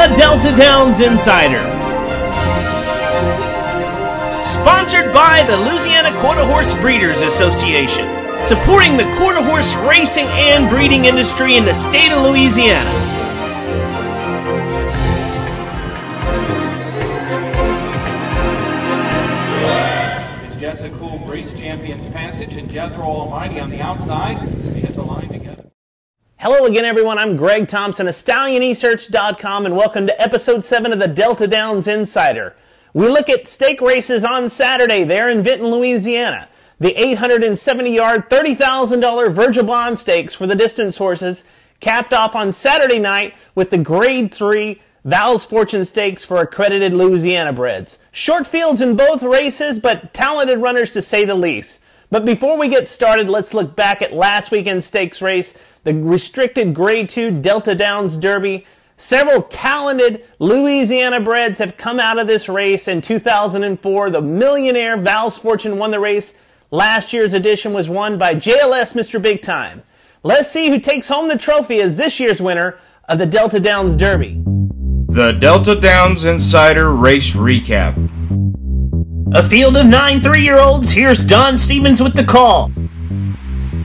The Delta Downs Insider. Sponsored by the Louisiana Quarter Horse Breeders Association, supporting the quarter horse racing and breeding industry in the state of Louisiana. It's just a cool Breeds Champions Passage and Jethro Almighty on the outside. They hit the line together. Hello again, everyone. I'm Greg Thompson of StallionEsearch.com, and welcome to episode 7 of the Delta Downs Insider. We look at stake races on Saturday there in Vinton, Louisiana. The 870-yard, $30,000 Virgil Bond Stakes for the distance horses, capped off on Saturday night with the Grade 3 Vals Fortune Stakes for accredited Louisiana breds. Short fields in both races, but talented runners to say the least. But before we get started, let's look back at last weekend's stakes race, the restricted Grade 2 Delta Downs Derby. Several talented Louisiana breds have come out of this race. In 2004, the millionaire Vals Fortune won the race. Last year's edition was won by JLS Mr. Big Time. Let's see who takes home the trophy as this year's winner of the Delta Downs Derby. The Delta Downs Insider Race Recap. A field of 9 3-year-olds, here's Don Stevens with the call.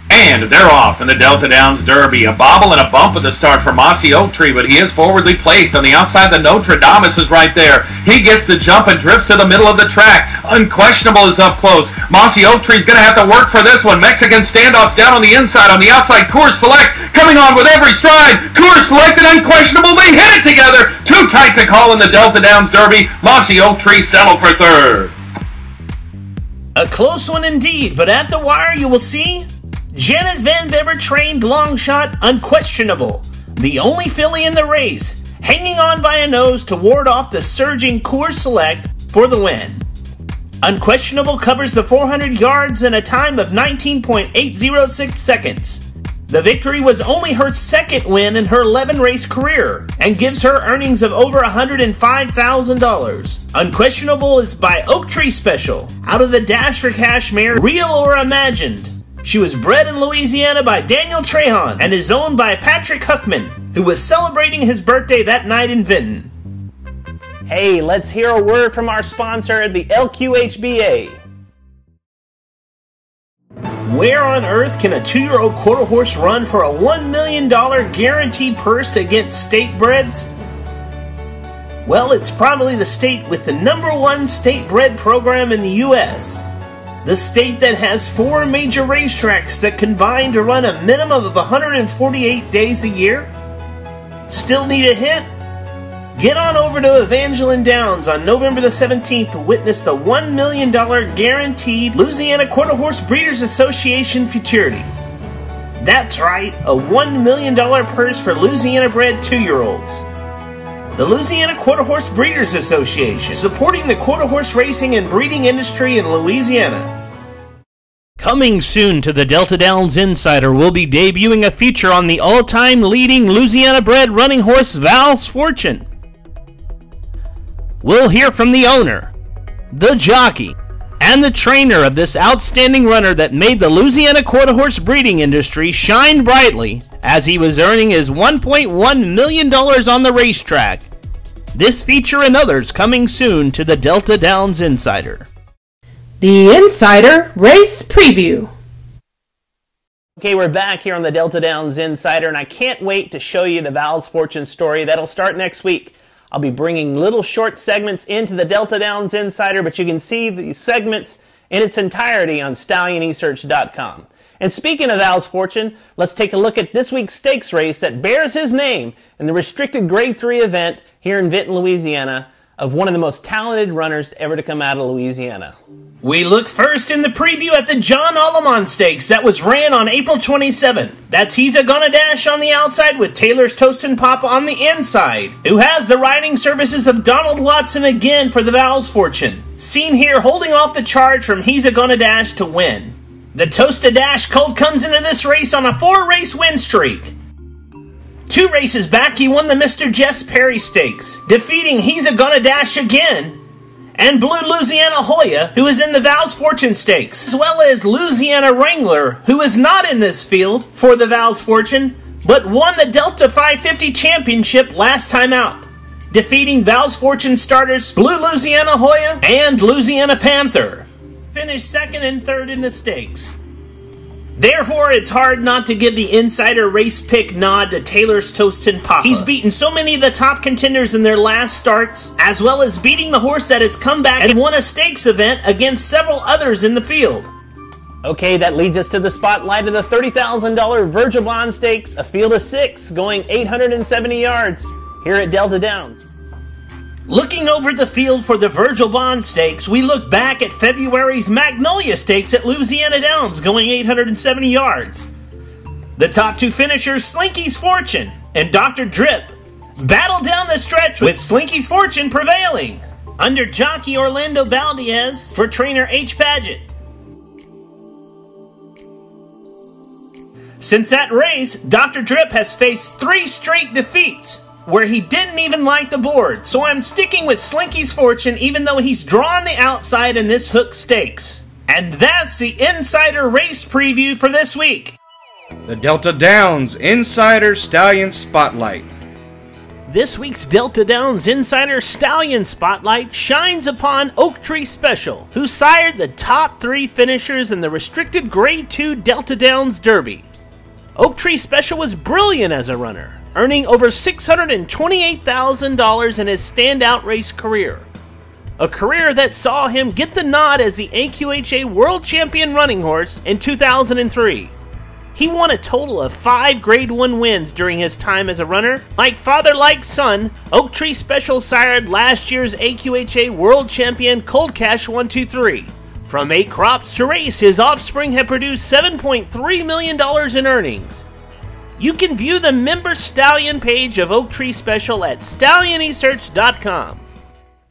And they're off in the Delta Downs Derby. A bobble and a bump at the start for Mossy Oak Tree, but he is forwardly placed. On the outside, the Notre Dame is right there. He gets the jump and drifts to the middle of the track. Unquestionable is up close. Mossy Oak Tree is going to have to work for this one. Mexican standoffs down on the inside. On the outside, Coors Select coming on with every stride. Coors Select and Unquestionable, they hit it together. Too tight to call in the Delta Downs Derby. Mossy Oak Tree settled for third. A close one indeed, but at the wire you will see Janet Van Bever trained long shot Unquestionable, the only filly in the race, hanging on by a nose to ward off the surging Coors Select for the win. Unquestionable covers the 400 yards in a time of 19.806 seconds. The victory was only her second win in her 11-race career and gives her earnings of over $105,000. Unquestionable is by Oak Tree Special, out of the Dash for Cash mare Real or Imagined. She was bred in Louisiana by Daniel Trahan and is owned by Patrick Huckman, who was celebrating his birthday that night in Vinton. Hey, let's hear a word from our sponsor, the LQHBA. Where on earth can a 2-year-old quarter horse run for a $1 million guaranteed purse against state breds? Well, it's probably the state with the #1 state bred program in the U.S. The state that has 4 major racetracks that combine to run a minimum of 148 days a year? Still need a hint? Get on over to Evangeline Downs on November the 17th to witness the $1 million guaranteed Louisiana Quarter Horse Breeders Association futurity. That's right, a $1 million purse for Louisiana-bred 2-year-olds. The Louisiana Quarter Horse Breeders Association, supporting the quarter horse racing and breeding industry in Louisiana. Coming soon to the Delta Downs Insider, we'll be debuting a feature on the all-time leading Louisiana-bred running horse Vals Fortune. We'll hear from the owner, the jockey, and the trainer of this outstanding runner that made the Louisiana quarter horse breeding industry shine brightly as he was earning his $1.1 million on the racetrack. This feature and others coming soon to the Delta Downs Insider. The Insider Race Preview. Okay, we're back here on the Delta Downs Insider, and I can't wait to show you the Vals Fortune story. That'll start next week. I'll be bringing little short segments into the Delta Downs Insider, but you can see these segments in its entirety on StallionEsearch.com. And speaking of Vals Fortune, let's take a look at this week's stakes race that bears his name in the restricted Grade 3 event here in Vinton, Louisiana, of one of the most talented runners ever to come out of Louisiana. We look first in the preview at the John Allemon Stakes that was ran on April 27th. That's He's a Gonna Dash on the outside with Taylor's Toast and Pop on the inside, who has the riding services of Donald Watson again for the Vals Fortune. Seen here holding off the charge from He's a Gonna Dash to win. The Toast to Dash colt comes into this race on a 4-race win streak. 2 races back, he won the Mr. Jess Perry Stakes, defeating He's a Gonna Dash again, and Blue Louisiana Hoya, who is in the Vals Fortune Stakes, as well as Louisiana Wrangler, who is not in this field for the Vals Fortune, but won the Delta 550 Championship last time out. defeating Vals Fortune starters Blue Louisiana Hoya and Louisiana Panther. Finished second and third in the stakes. Therefore, it's hard not to give the insider race pick nod to Taylor's Toastin' Papa. He's beaten so many of the top contenders in their last starts, as well as beating the horse that has come back and won a stakes event against several others in the field. Okay, that leads us to the spotlight of the $30,000 Virgil Bond Stakes, a field of 6 going 870 yards here at Delta Downs. Looking over the field for the Virgil Bond Stakes, we look back at February's Magnolia Stakes at Louisiana Downs, going 870 yards. The top 2 finishers, Slinky's Fortune and Dr. Drip, battled down the stretch with Slinky's Fortune prevailing under jockey Orlando Valdez for trainer H. Paget. Since that race, Dr. Drip has faced 3 straight defeats, where he didn't even like the board, so I'm sticking with Slinky's Fortune even though he's drawn the outside in this hook stakes. And that's the Insider Race Preview for this week. The Delta Downs Insider Stallion Spotlight. This week's Delta Downs Insider Stallion Spotlight shines upon Oak Tree Special, who sired the top 3 finishers in the restricted Grade 2 Delta Downs Derby. Oak Tree Special was brilliant as a runner, earning over $628,000 in his standout race career. A career that saw him get the nod as the AQHA World Champion running horse in 2003. He won a total of 5 Grade 1 wins during his time as a runner. Like father like son, Oak Tree Special sired last year's AQHA World Champion Cold Cash 123. From 8 crops to race, his offspring have produced $7.3 million in earnings. You can view the member stallion page of Oak Tree Special at stallionesearch.com.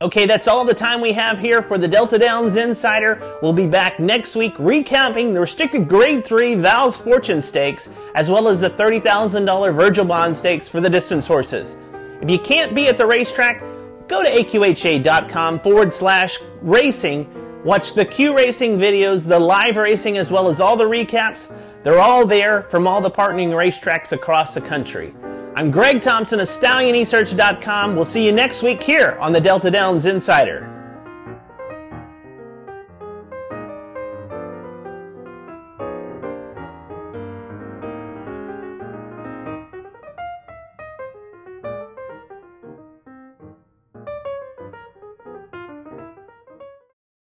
Okay, that's all the time we have here for the Delta Downs Insider. We'll be back next week recapping the restricted Grade 3 Vals Fortune Stakes, as well as the $30,000 Virgil Bond Stakes for the distance horses. If you can't be at the racetrack, go to aqha.com/racing. Watch the Q Racing videos, the live racing, as well as all the recaps. They're all there from all the partnering racetracks across the country. I'm Greg Thompson of stallionesearch.com. We'll see you next week here on the Delta Downs Insider.